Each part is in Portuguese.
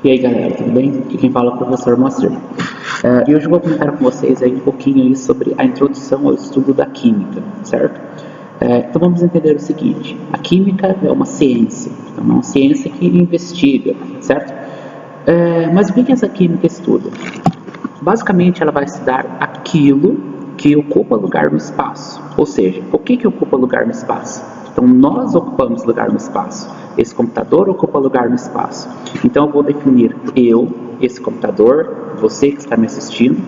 E aí galera, tudo bem? Aqui quem fala é o professor Moacir. E hoje eu vou comentar com vocês aí um pouquinho aí sobre a introdução ao estudo da química, certo? Então vamos entender o seguinte: a química é uma ciência, então é uma ciência que investiga, certo? Mas o que essa química estuda? Basicamente ela vai estudar aquilo que ocupa lugar no espaço, ou seja, o que ocupa lugar no espaço? Então nós ocupamos lugar no espaço, esse computador ocupa lugar no espaço, então eu vou definir esse computador, você que está me assistindo,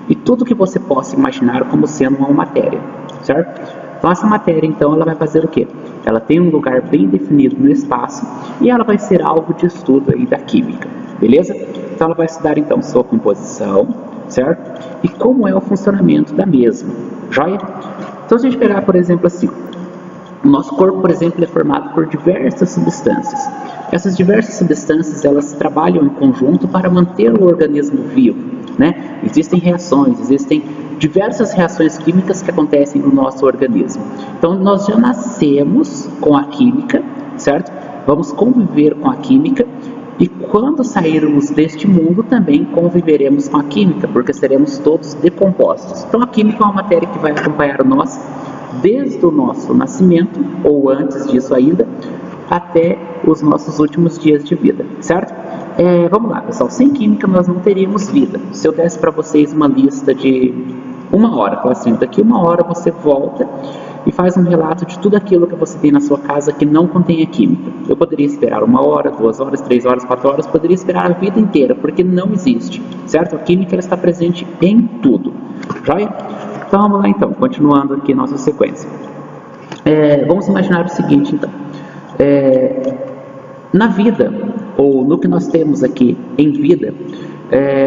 e tudo que você possa imaginar como sendo uma matéria, certo? Então essa matéria então ela vai fazer o quê? Ela tem um lugar bem definido no espaço e ela vai ser alvo de estudo aí da química, beleza? Então ela vai estudar então sua composição, certo? E como é o funcionamento da mesma, joia? Então se a gente pegar por exemplo assim, o nosso corpo, por exemplo, é formado por diversas substâncias. Essas diversas substâncias, elas trabalham em conjunto para manter o organismo vivo, né? Existem reações, existem diversas reações químicas que acontecem no nosso organismo. Então, nós já nascemos com a química, certo? Vamos conviver com a química e quando sairmos deste mundo também conviveremos com a química, porque seremos todos decompostos. Então, a química é uma matéria que vai acompanhar nós desde o nosso nascimento, ou antes disso ainda, até os nossos últimos dias de vida, certo? Vamos lá, pessoal, sem química nós não teríamos vida. Se eu desse para vocês uma lista de 1 hora, fala assim, daqui 1 hora você volta e faz um relato de tudo aquilo que você tem na sua casa que não contenha química. Eu poderia esperar 1 hora, 2 horas, 3 horas, 4 horas, poderia esperar a vida inteira, porque não existe, certo? A química ela está presente em tudo, joia? Então vamos lá então, continuando aqui nossa sequência. Vamos imaginar o seguinte então, na vida, ou no que nós temos aqui em vida,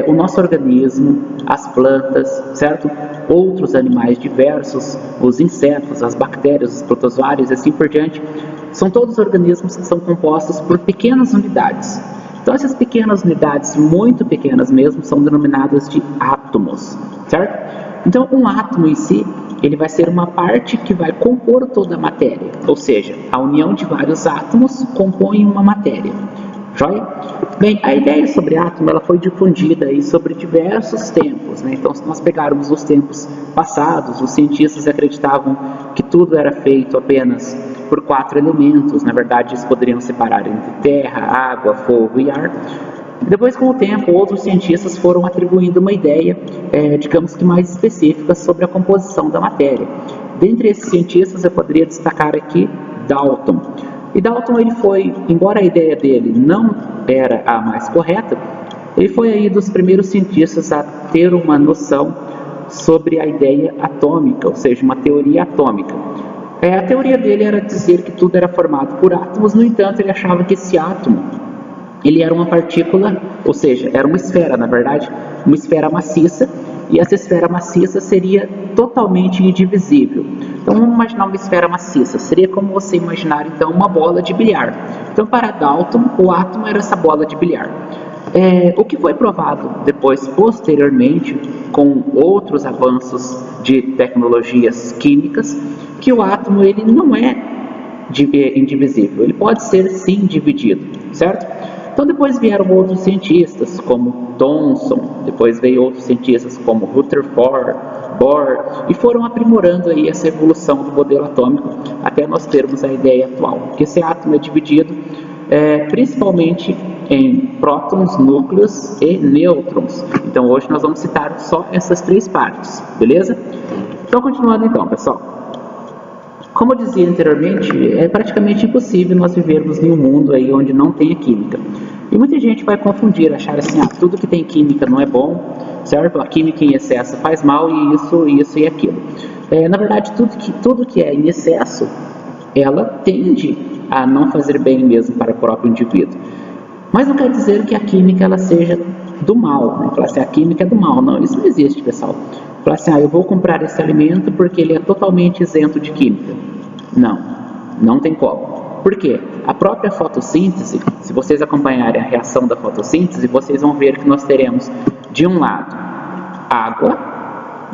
o nosso organismo, as plantas, certo? Outros animais diversos, os insetos, as bactérias, os protozoários e assim por diante, são todos organismos que são compostos por pequenas unidades. Então essas pequenas unidades, muito pequenas mesmo, são denominadas de átomos, certo? Então, um átomo em si, ele vai ser uma parte que vai compor toda a matéria, ou seja, a união de vários átomos compõe uma matéria, joia? Bem, a ideia sobre átomo, ela foi difundida aí sobre diversos tempos, né? Então, se nós pegarmos os tempos passados, os cientistas acreditavam que tudo era feito apenas por 4 elementos, na verdade, eles poderiam separar entre terra, água, fogo e ar. Depois, com o tempo, outros cientistas foram atribuindo uma ideia, digamos que mais específica sobre a composição da matéria. Dentre esses cientistas, eu poderia destacar aqui Dalton. E Dalton, ele foi, embora a ideia dele não era a mais correta, ele foi aí dos primeiros cientistas a ter uma noção sobre a ideia atômica, ou seja, uma teoria atômica. A teoria dele era dizer que tudo era formado por átomos, no entanto, ele achava que esse átomo ele era uma partícula, ou seja, era uma esfera, na verdade, uma esfera maciça, e essa esfera maciça seria totalmente indivisível. Então vamos imaginar uma esfera maciça, seria como você imaginar então uma bola de bilhar. Então para Dalton, o átomo era essa bola de bilhar. O que foi provado depois, posteriormente, com outros avanços de tecnologias químicas, que o átomo ele não é indivisível, ele pode ser sim dividido, certo? Então depois vieram outros cientistas como Thomson, depois veio outros cientistas como Rutherford, Bohr, e foram aprimorando aí essa evolução do modelo atômico até nós termos a ideia atual, que esse átomo é dividido principalmente em prótons, núcleos e nêutrons. Então hoje nós vamos citar só essas 3 partes, beleza? Então continuando então, pessoal. Como eu dizia anteriormente, é praticamente impossível nós vivermos em um mundo aí onde não tenha química. E muita gente vai confundir, achar assim, tudo que tem química não é bom, certo? A química em excesso faz mal e isso e aquilo. Na verdade, tudo que é em excesso, ela tende a não fazer bem mesmo para o próprio indivíduo. Mas não quer dizer que a química ela seja do mal, né? Falar assim, a química é do mal. Não, isso não existe, pessoal. Falar assim, eu vou comprar esse alimento porque ele é totalmente isento de química. Não tem como. Por quê? A própria fotossíntese, se vocês acompanharem a reação da fotossíntese, vocês vão ver que nós teremos, de um lado, água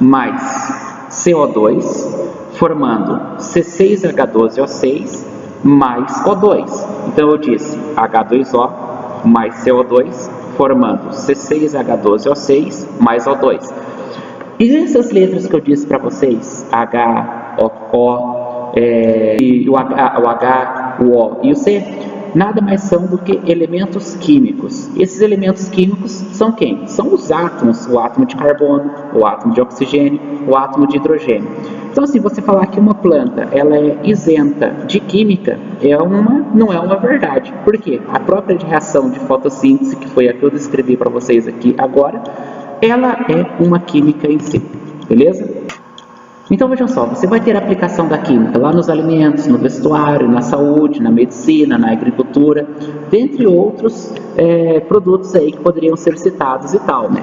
mais CO2, formando C6H12O6 mais O2. Então eu disse H2O mais CO2 formando C6H12O6 mais O2. E essas letras que eu disse para vocês, H, O, e o H, o O e o C, nada mais são do que elementos químicos. Esses elementos químicos são quem? São os átomos, o átomo de carbono, o átomo de oxigênio, o átomo de hidrogênio. Então, se você falar que uma planta ela é isenta de química, não é uma verdade. Por quê? A própria reação de fotossíntese, que foi a que eu descrevi para vocês aqui agora, ela é uma química em si, beleza? Então vejam só, você vai ter a aplicação da química lá nos alimentos, no vestuário, na saúde, na medicina, na agricultura, dentre outros produtos aí que poderiam ser citados e tal, né?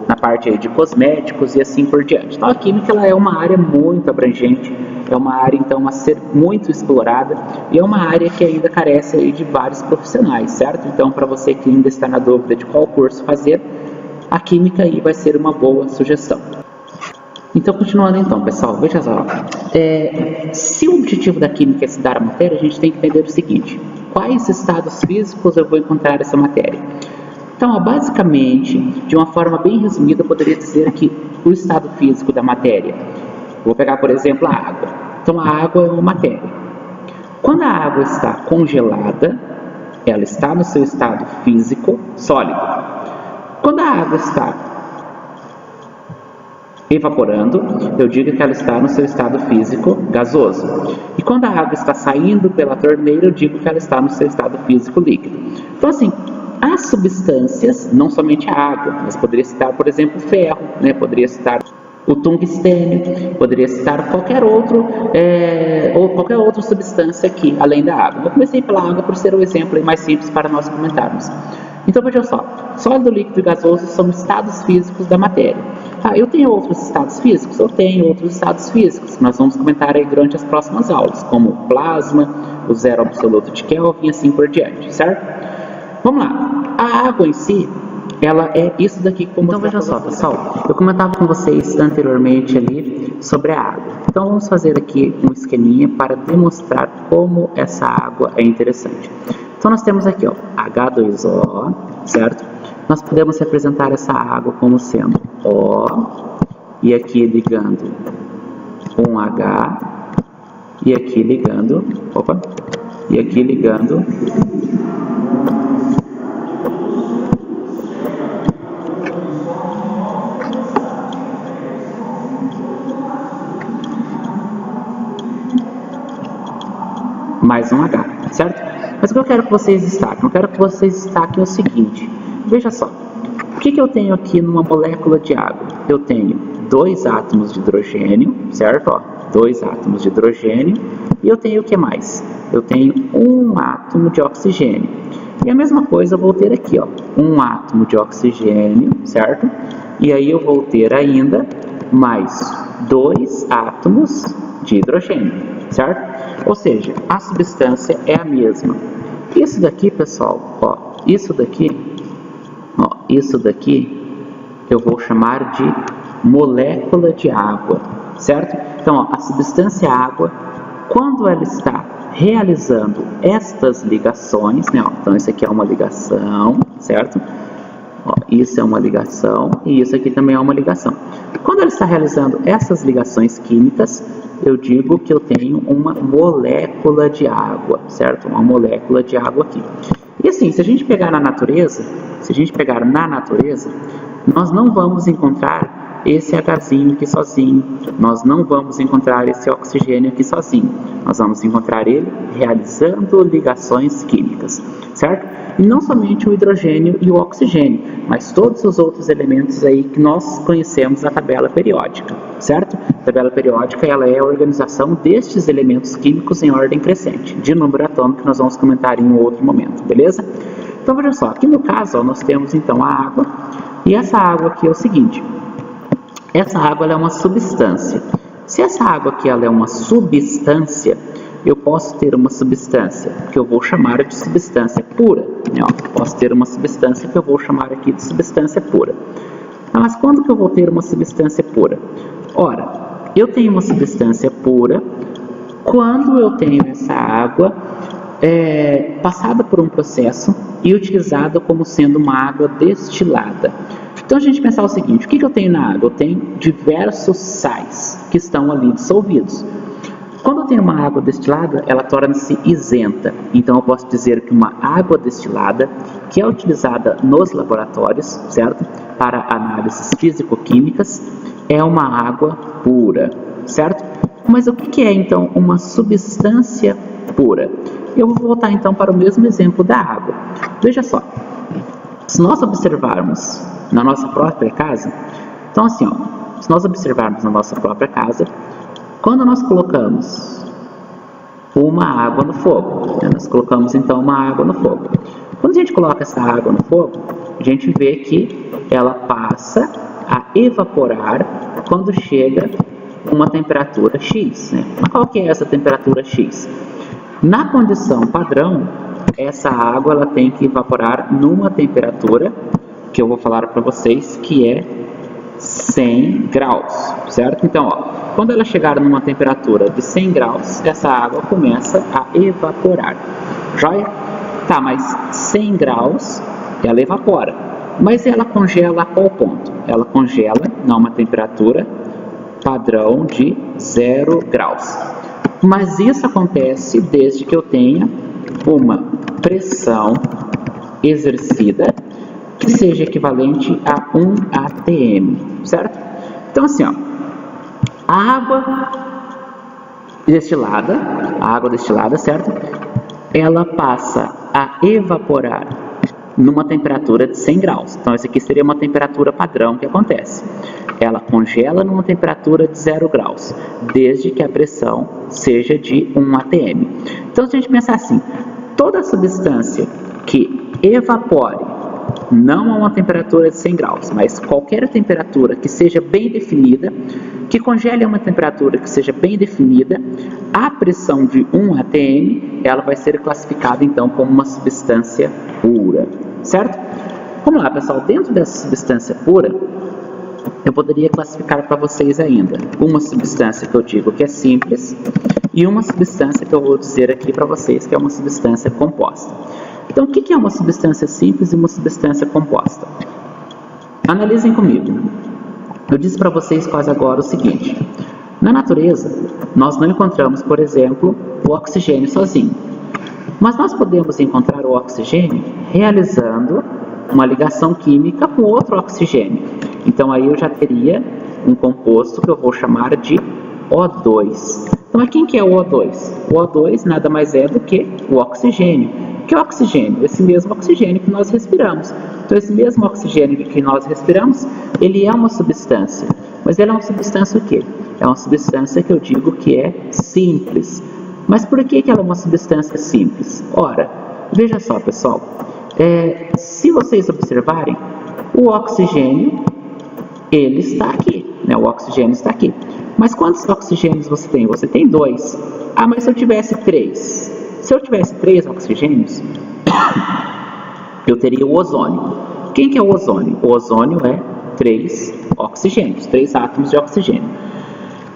Na parte aí de cosméticos e assim por diante. Então a química ela é uma área muito abrangente, é uma área então a ser muito explorada e é uma área que ainda carece aí de vários profissionais, certo? Então para você que ainda está na dúvida de qual curso fazer, a química aí vai ser uma boa sugestão. Então, continuando então, pessoal, veja só. Se o objetivo da química é estudar a matéria, a gente tem que entender o seguinte: quais estados físicos eu vou encontrar essa matéria? Então, basicamente, de uma forma bem resumida, eu poderia dizer que o estado físico da matéria. Vou pegar, por exemplo, a água. Então, a água é uma matéria. Quando a água está congelada, ela está no seu estado físico sólido. Quando a água está evaporando, eu digo que ela está no seu estado físico gasoso. E quando a água está saindo pela torneira, eu digo que ela está no seu estado físico líquido. Então, assim, as substâncias, não somente a água, mas poderia citar, por exemplo, o ferro, né? Poderia citar o tungstênio, poderia citar qualquer outra substância aqui, além da água. Eu comecei pela água por ser o exemplo mais simples para nós comentarmos. Então, vejam só, sólido, líquido e gasoso são estados físicos da matéria. Eu tenho outros estados físicos? Eu tenho outros estados físicos, que nós vamos comentar aí durante as próximas aulas, como o plasma, o zero absoluto de Kelvin e assim por diante, certo? Vamos lá, a água em si, ela é isso daqui que eu vou mostrar. Então, veja só, pessoal, eu comentava com vocês anteriormente ali sobre a água. Então, vamos fazer aqui um esqueminha para demonstrar como essa água é interessante. Então, nós temos aqui, ó, H2O, certo? Nós podemos representar essa água como sendo O, e aqui ligando um H, e aqui ligando, mais um H, certo? Mas o que eu quero que vocês destaquem? Eu quero que vocês destaquem o seguinte: veja só, o que eu tenho aqui numa molécula de água? Eu tenho 2 átomos de hidrogênio, certo? Ó, 2 átomos de hidrogênio, e eu tenho o que mais? Eu tenho 1 átomo de oxigênio. E a mesma coisa eu vou ter aqui, ó, 1 átomo de oxigênio, certo? E aí eu vou ter ainda mais 2 átomos de hidrogênio, certo? Ou seja, a substância é a mesma. Isso daqui, pessoal, ó, isso daqui eu vou chamar de molécula de água, certo? Então, ó, a substância água, quando ela está realizando estas ligações, né, ó, então isso aqui é uma ligação, certo? Ó, isso é uma ligação e isso aqui também é uma ligação. Quando ela está realizando essas ligações químicas, eu digo que eu tenho uma molécula de água, certo? Uma molécula de água aqui. E assim, se a gente pegar na natureza, nós não vamos encontrar esse Hzinho aqui sozinho, nós não vamos encontrar esse oxigênio aqui sozinho, nós vamos encontrar ele realizando ligações químicas, certo? E não somente o hidrogênio e o oxigênio, mas todos os outros elementos aí que nós conhecemos na tabela periódica, certo? A tabela periódica, ela é a organização destes elementos químicos em ordem crescente, de número atômico, que nós vamos comentar em um outro momento, beleza? Então, veja só, aqui no caso, ó, nós temos então a água, e essa água aqui é o seguinte: essa água ela é uma substância. Se essa água aqui ela é uma substância, eu posso ter uma substância que eu vou chamar de substância pura, né? Posso ter uma substância que eu vou chamar aqui de substância pura. Mas quando que eu vou ter uma substância pura? Ora, eu tenho uma substância pura quando eu tenho essa água passada por um processo e utilizada como sendo uma água destilada. Então a gente pensar o seguinte, o que eu tenho na água? Eu tenho diversos sais que estão ali dissolvidos. Quando eu tenho uma água destilada, ela torna-se isenta. Então eu posso dizer que uma água destilada, que é utilizada nos laboratórios, certo? Para análises físico-químicas, é uma água pura, certo? Mas o que é então uma substância pura? Eu vou voltar então para o mesmo exemplo da água. Veja só, se nós observarmos na nossa própria casa, então assim, ó, se nós observarmos na nossa própria casa, quando nós colocamos uma água no fogo, nós colocamos então uma água no fogo. Quando a gente coloca essa água no fogo, a gente vê que ela passa a evaporar quando chega uma temperatura X. Mas qual que é essa temperatura X? Na condição padrão, essa água ela tem que evaporar numa temperatura que eu vou falar para vocês que é 100 graus, certo? Então, ó, quando ela chegar numa temperatura de 100 graus, essa água começa a evaporar. Joia? Tá, mas 100 graus ela evapora. Mas ela congela a qual ponto? Ela congela numa temperatura padrão de 0 graus. Mas isso acontece desde que eu tenha uma pressão exercida que seja equivalente a 1 atm, certo? Então assim, ó, a água destilada, certo? Ela passa a evaporar numa temperatura de 100 graus. Então essa aqui seria uma temperatura padrão que acontece. Ela congela numa temperatura de 0 graus, desde que a pressão seja de 1 atm. Então se a gente pensar assim, toda substância que evapore não a uma temperatura de 100 graus, mas qualquer temperatura que seja bem definida, que congele a uma temperatura que seja bem definida, a pressão de 1 atm, ela vai ser classificada então como uma substância pura, certo? Vamos lá, pessoal, dentro dessa substância pura, eu poderia classificar para vocês ainda uma substância que eu digo que é simples e uma substância que eu vou dizer aqui para vocês que é uma substância composta. Então, o que é uma substância simples e uma substância composta? Analisem comigo. Eu disse para vocês quase agora o seguinte. Na natureza, nós não encontramos, por exemplo, o oxigênio sozinho. Mas nós podemos encontrar o oxigênio realizando uma ligação química com outro oxigênio. Então, aí eu já teria um composto que eu vou chamar de O2. Então, quem que é o O2? O O2 nada mais é do que o oxigênio. Que é o oxigênio? Esse mesmo oxigênio que nós respiramos. Então, esse mesmo oxigênio que nós respiramos, ele é uma substância. Mas ele é uma substância o quê? É uma substância que eu digo que é simples. Mas por que ela é uma substância simples? Ora, veja só, pessoal. Se vocês observarem, o oxigênio, ele está aqui. Né? O oxigênio está aqui. Mas quantos oxigênios você tem? Você tem 2. Ah, mas se eu tivesse 3? Se eu tivesse 3 oxigênios, eu teria o ozônio. Quem que é o ozônio? O ozônio é 3 oxigênios, 3 átomos de oxigênio.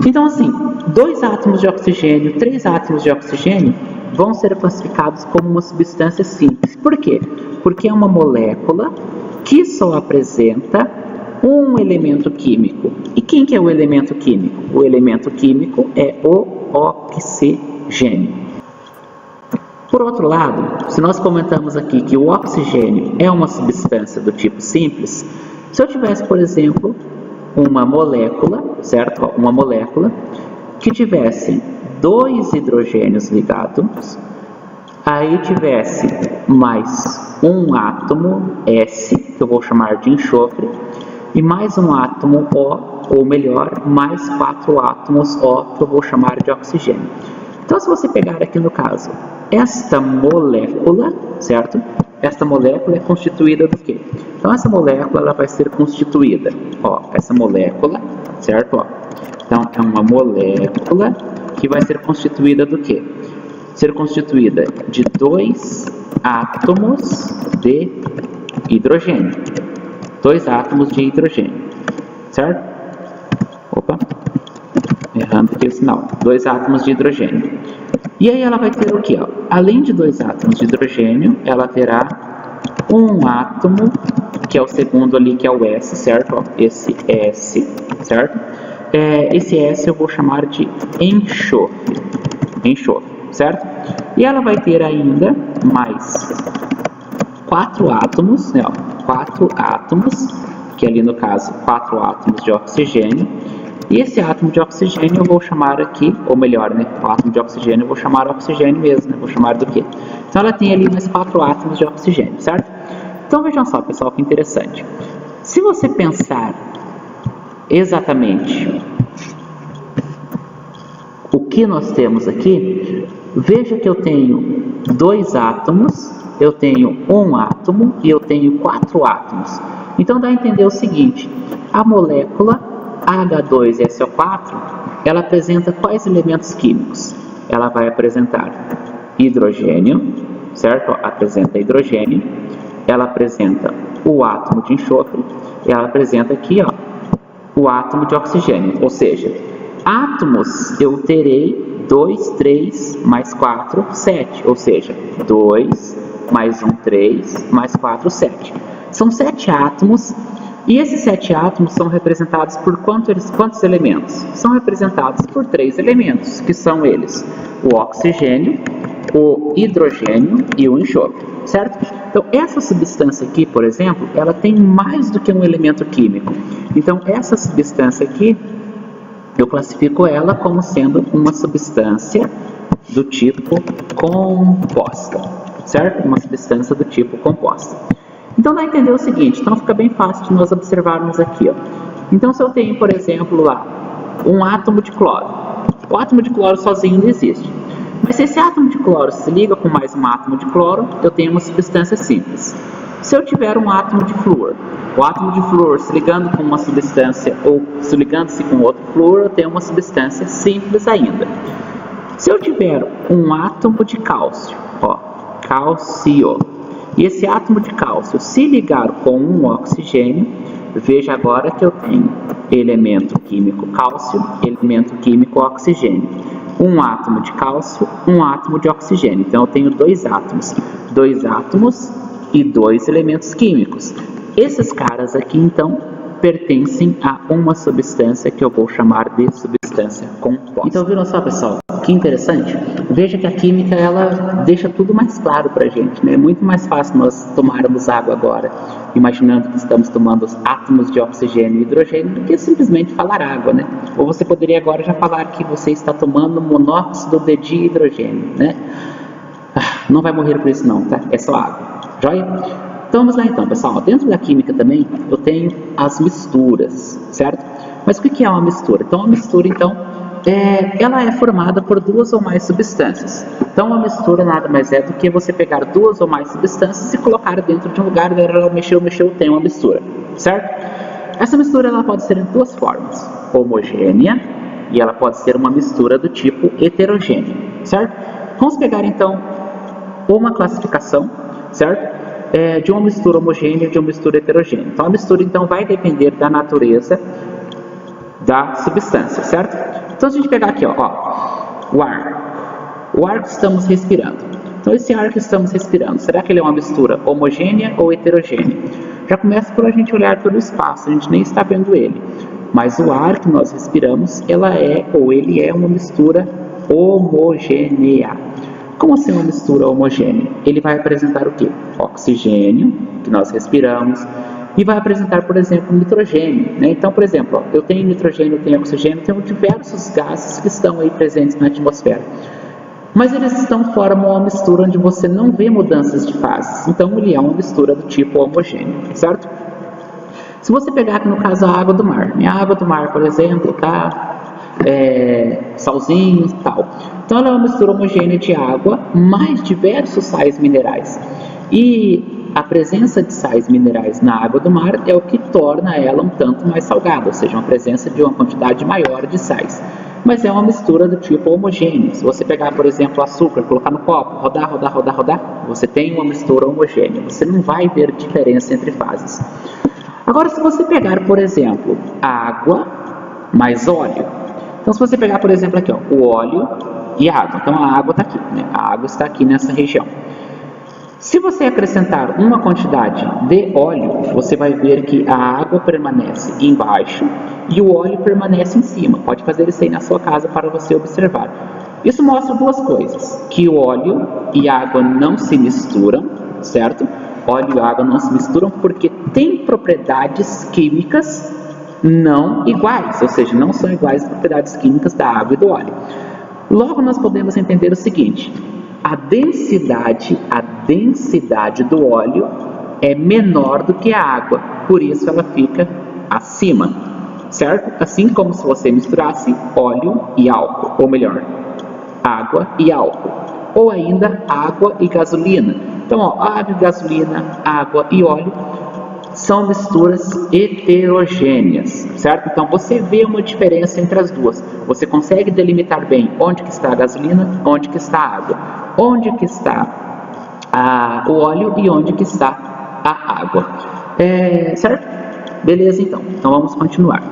Então assim, 2 átomos de oxigênio, 3 átomos de oxigênio vão ser classificados como uma substância simples. Por quê? Porque é uma molécula que só apresenta um elemento químico. E quem que é o elemento químico? O elemento químico é o oxigênio. Por outro lado, se nós comentamos aqui que o oxigênio é uma substância do tipo simples, se eu tivesse, por exemplo, uma molécula, certo? Uma molécula que tivesse 2 hidrogênios ligados, aí tivesse mais um átomo S, que eu vou chamar de enxofre, e mais um átomo O, ou melhor, mais 4 átomos O, que eu vou chamar de oxigênio. Então, se você pegar aqui no caso, esta molécula, certo? Esta molécula é constituída do quê? Então, essa molécula ela vai ser constituída, ó, essa molécula, certo? Ó. Então, é uma molécula que vai ser constituída do quê? Ser constituída de 2 átomos de hidrogênio. 2 átomos de hidrogênio, certo? Opa, errando aqui o sinal. 2 átomos de hidrogênio. E aí ela vai ter o quê? Ó? Além de 2 átomos de hidrogênio, ela terá um átomo, que é o segundo ali, que é o S, certo? Ó, esse S, certo? Esse S eu vou chamar de enxofre, certo? E ela vai ter ainda mais 4 átomos, né? Ó, 4 átomos, que ali no caso 4 átomos de oxigênio. E esse átomo de oxigênio eu vou chamar aqui, ou melhor, né? O átomo de oxigênio eu vou chamar oxigênio mesmo, né? Vou chamar do quê? Então ela tem ali mais 4 átomos de oxigênio, certo? Então vejam só, pessoal, que interessante. Se você pensar exatamente o que nós temos aqui, veja que eu tenho 2 átomos, eu tenho um átomo e eu tenho 4 átomos. Então dá a entender o seguinte, a molécula H2SO4, ela apresenta quais elementos químicos? Ela vai apresentar hidrogênio, certo? Apresenta hidrogênio, ela apresenta o átomo de enxofre, e ela apresenta aqui, ó, o átomo de oxigênio, ou seja, átomos eu terei 2, 3, mais 4, 7, ou seja, 2, mais 1, 3, mais 4, 7. São 7 átomos, e esses 7 átomos são representados por quantos elementos? São representados por 3 elementos, que são eles, o oxigênio, o hidrogênio e o enxofre, certo? Então, essa substância aqui, por exemplo, ela tem mais do que um elemento químico. Então, essa substância aqui, eu classifico ela como sendo uma substância do tipo composta, certo? Uma substância do tipo composta. Então, dá a entender o seguinte, então fica bem fácil de nós observarmos aqui, ó. Então, se eu tenho, por exemplo, lá, um átomo de cloro, o átomo de cloro sozinho não existe. Mas se esse átomo de cloro se liga com mais um átomo de cloro, eu tenho uma substância simples. Se eu tiver um átomo de flúor, o átomo de flúor se ligando com uma substância ou se ligando-se com outro flúor, eu tenho uma substância simples ainda. Se eu tiver um átomo de cálcio, ó, cálcio, e esse átomo de cálcio se ligar com um oxigênio, veja agora que eu tenho elemento químico cálcio, elemento químico oxigênio. Um átomo de cálcio, um átomo de oxigênio. Então eu tenho 2 átomos e 2 elementos químicos. Esses caras aqui, então, pertencem a uma substância que eu vou chamar de substância composta. Então, viram só, pessoal? Que interessante. Veja que a química, ela deixa tudo mais claro pra gente, né? É muito mais fácil nós tomarmos água agora, imaginando que estamos tomando os átomos de oxigênio e hidrogênio, do que simplesmente falar água, né? Ou você poderia agora já falar que você está tomando monóxido de dihidrogênio, né? Não vai morrer por isso não, tá? É só água. Joia? Então vamos lá então, pessoal. Dentro da química também eu tenho as misturas, certo? Mas o que é uma mistura? Então, uma mistura, então, ela é formada por 2 ou mais substâncias. Então, uma mistura nada mais é do que você pegar 2 ou mais substâncias e colocar dentro de um lugar, ela mexeu, tem uma mistura, certo? Essa mistura ela pode ser em 2 formas, homogênea e ela pode ser uma mistura do tipo heterogênea, certo? Vamos pegar então uma classificação, certo? De uma mistura homogênea e de uma mistura heterogênea. Então, a mistura então vai depender da natureza da substância, certo? Então, se a gente pegar aqui, ó, o ar que estamos respirando. Então, esse ar que estamos respirando, será que ele é uma mistura homogênea ou heterogênea? Já começa por a gente olhar pelo espaço, a gente nem está vendo ele. Mas o ar que nós respiramos, ele é uma mistura homogênea. Como assim uma mistura homogênea? Ele vai apresentar o quê? Oxigênio, que nós respiramos, e vai apresentar, por exemplo, nitrogênio, né? Então, por exemplo, ó, eu tenho nitrogênio, eu tenho oxigênio, tenho diversos gases que estão aí presentes na atmosfera. Mas eles formam uma mistura onde você não vê mudanças de fases. Então, ele é uma mistura do tipo homogêneo, certo? Se você pegar aqui no caso a água do mar, né? A água do mar, por exemplo, tá? Salzinho e tal. Então ela é uma mistura homogênea de água mais diversos sais minerais. E a presença de sais minerais na água do mar é o que torna ela um tanto mais salgada, ou seja, uma presença de uma quantidade maior de sais. Mas é uma mistura do tipo homogêneo. Se você pegar, por exemplo, açúcar, colocar no copo, rodar, você tem uma mistura homogênea. Você não vai ver diferença entre fases. Agora, se você pegar, por exemplo, água mais óleo. Então, se você pegar, por exemplo, aqui, ó, o óleo e a água. Então, a água está aqui, né? A água está aqui nessa região. Se você acrescentar uma quantidade de óleo, você vai ver que a água permanece embaixo e o óleo permanece em cima. Pode fazer isso aí na sua casa para você observar. Isso mostra duas coisas, que o óleo e a água não se misturam, certo? Óleo e água não se misturam porque tem propriedades químicas não iguais, ou seja, não são iguais as propriedades químicas da água e do óleo. Logo, nós podemos entender o seguinte: a densidade do óleo é menor do que a água, por isso ela fica acima, certo? Assim como se você misturasse óleo e álcool, ou melhor, água e álcool, ou ainda água e gasolina. Então, ó, água e gasolina, água e óleo são misturas heterogêneas, certo? Então você vê uma diferença entre as duas. Você consegue delimitar bem onde que está a gasolina, onde que está a água, onde que está o óleo e onde que está a água. Certo? Beleza, então. Então vamos continuar.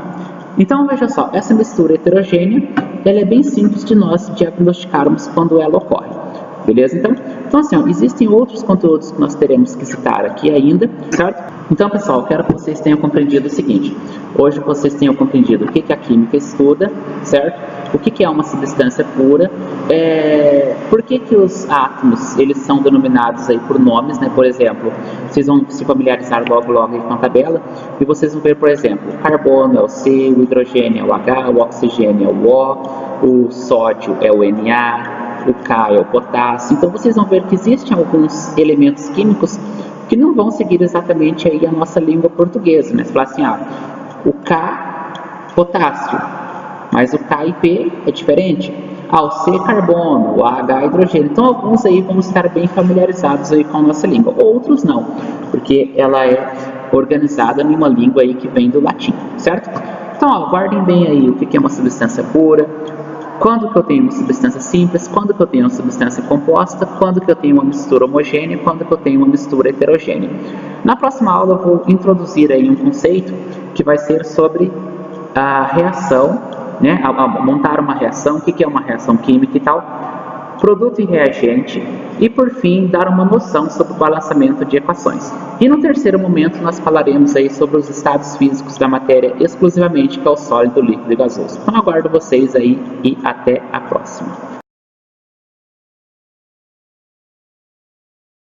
Então veja só, essa mistura heterogênea, ela é bem simples de nós diagnosticarmos quando ela ocorre. Beleza? Então assim, ó, existem outros conteúdos que nós teremos que citar aqui ainda, certo? Então, pessoal, eu quero que vocês tenham compreendido o seguinte. Hoje vocês tenham compreendido o que a química estuda, certo? O que é uma substância pura, por que os átomos eles são denominados aí por nomes, né? Por exemplo, vocês vão se familiarizar logo aí com a tabela e vocês vão ver, por exemplo, o carbono é o C, o hidrogênio é o H, o oxigênio é o sódio é o Na, o K é o potássio. Então vocês vão ver que existem alguns elementos químicos que não vão seguir exatamente aí a nossa língua portuguesa, né? Você fala assim, o K, potássio, mas o K e P é diferente. O C, carbono, o H, hidrogênio. Então, alguns aí vão estar bem familiarizados aí com a nossa língua, outros não, porque ela é organizada em uma língua aí que vem do latim, certo? Então, guardem bem aí o que é uma substância pura, quando que eu tenho uma substância simples, quando que eu tenho uma substância composta, quando que eu tenho uma mistura homogênea, quando que eu tenho uma mistura heterogênea. Na próxima aula eu vou introduzir aí um conceito que vai ser sobre a reação, né? Montar uma reação, o que é uma reação química e tal, produto e reagente, e por fim dar uma noção sobre o balanceamento de equações. E no terceiro momento nós falaremos aí sobre os estados físicos da matéria exclusivamente, que é o sólido, líquido e gasoso. Então aguardo vocês aí e até a próxima.